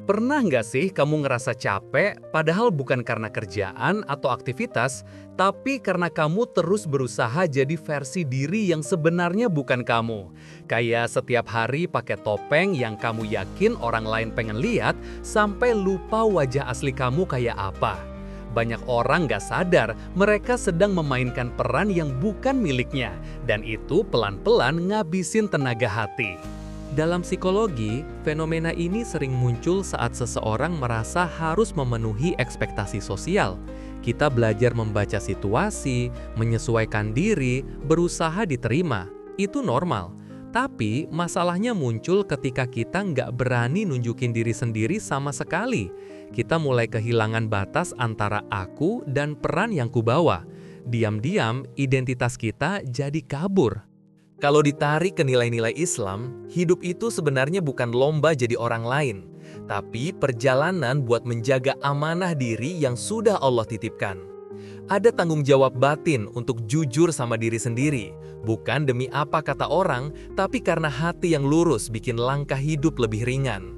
Pernah nggak sih kamu ngerasa capek, padahal bukan karena kerjaan atau aktivitas, tapi karena kamu terus berusaha jadi versi diri yang sebenarnya bukan kamu? Kayak setiap hari pakai topeng yang kamu yakin orang lain pengen lihat, sampai lupa wajah asli kamu kayak apa. Banyak orang nggak sadar mereka sedang memainkan peran yang bukan miliknya, dan itu pelan-pelan ngabisin tenaga hati. Dalam psikologi, fenomena ini sering muncul saat seseorang merasa harus memenuhi ekspektasi sosial. Kita belajar membaca situasi, menyesuaikan diri, berusaha diterima. Itu normal. Tapi masalahnya muncul ketika kita nggak berani nunjukin diri sendiri sama sekali. Kita mulai kehilangan batas antara aku dan peran yang kubawa. Diam-diam, identitas kita jadi kabur. Kalau ditarik ke nilai-nilai Islam, hidup itu sebenarnya bukan lomba jadi orang lain, tapi perjalanan buat menjaga amanah diri yang sudah Allah titipkan. Ada tanggung jawab batin untuk jujur sama diri sendiri, bukan demi apa kata orang, tapi karena hati yang lurus bikin langkah hidup lebih ringan.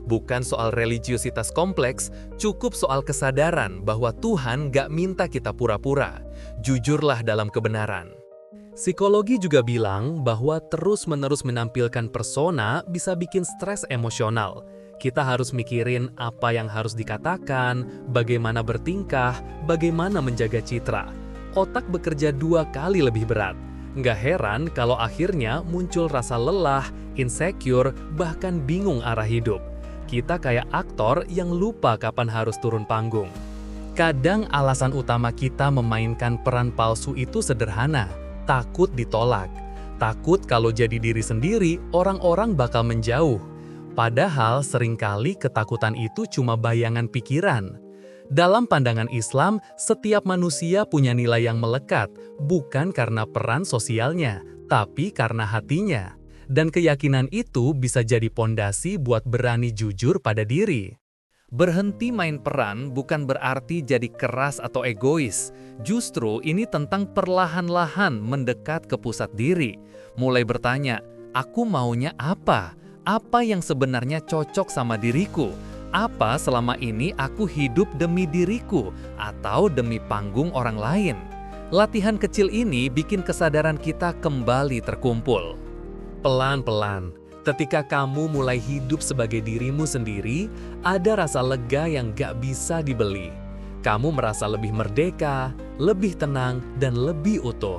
Bukan soal religiusitas kompleks, cukup soal kesadaran bahwa Tuhan gak minta kita pura-pura. Jujurlah dalam kebenaran. Psikologi juga bilang bahwa terus-menerus menampilkan persona bisa bikin stres emosional. Kita harus mikirin apa yang harus dikatakan, bagaimana bertingkah, bagaimana menjaga citra. Otak bekerja 2 kali lebih berat. Nggak heran kalau akhirnya muncul rasa lelah, insecure, bahkan bingung arah hidup. Kita kayak aktor yang lupa kapan harus turun panggung. Kadang alasan utama kita memainkan peran palsu itu sederhana. Takut ditolak. Takut kalau jadi diri sendiri, orang-orang bakal menjauh. Padahal seringkali ketakutan itu cuma bayangan pikiran. Dalam pandangan Islam, setiap manusia punya nilai yang melekat, bukan karena peran sosialnya, tapi karena hatinya. Dan keyakinan itu bisa jadi pondasi buat berani jujur pada diri. Berhenti main peran bukan berarti jadi keras atau egois. Justru ini tentang perlahan-lahan mendekat ke pusat diri. Mulai bertanya, aku maunya apa? Apa yang sebenarnya cocok sama diriku? Apa selama ini aku hidup demi diriku atau demi panggung orang lain? Latihan kecil ini bikin kesadaran kita kembali terkumpul. Pelan-pelan. Ketika kamu mulai hidup sebagai dirimu sendiri, ada rasa lega yang gak bisa dibeli. Kamu merasa lebih merdeka, lebih tenang, dan lebih utuh.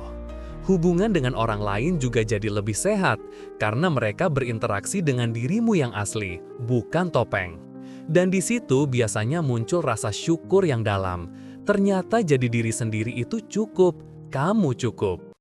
Hubungan dengan orang lain juga jadi lebih sehat, karena mereka berinteraksi dengan dirimu yang asli, bukan topeng. Dan di situ biasanya muncul rasa syukur yang dalam. Ternyata jadi diri sendiri itu cukup, kamu cukup.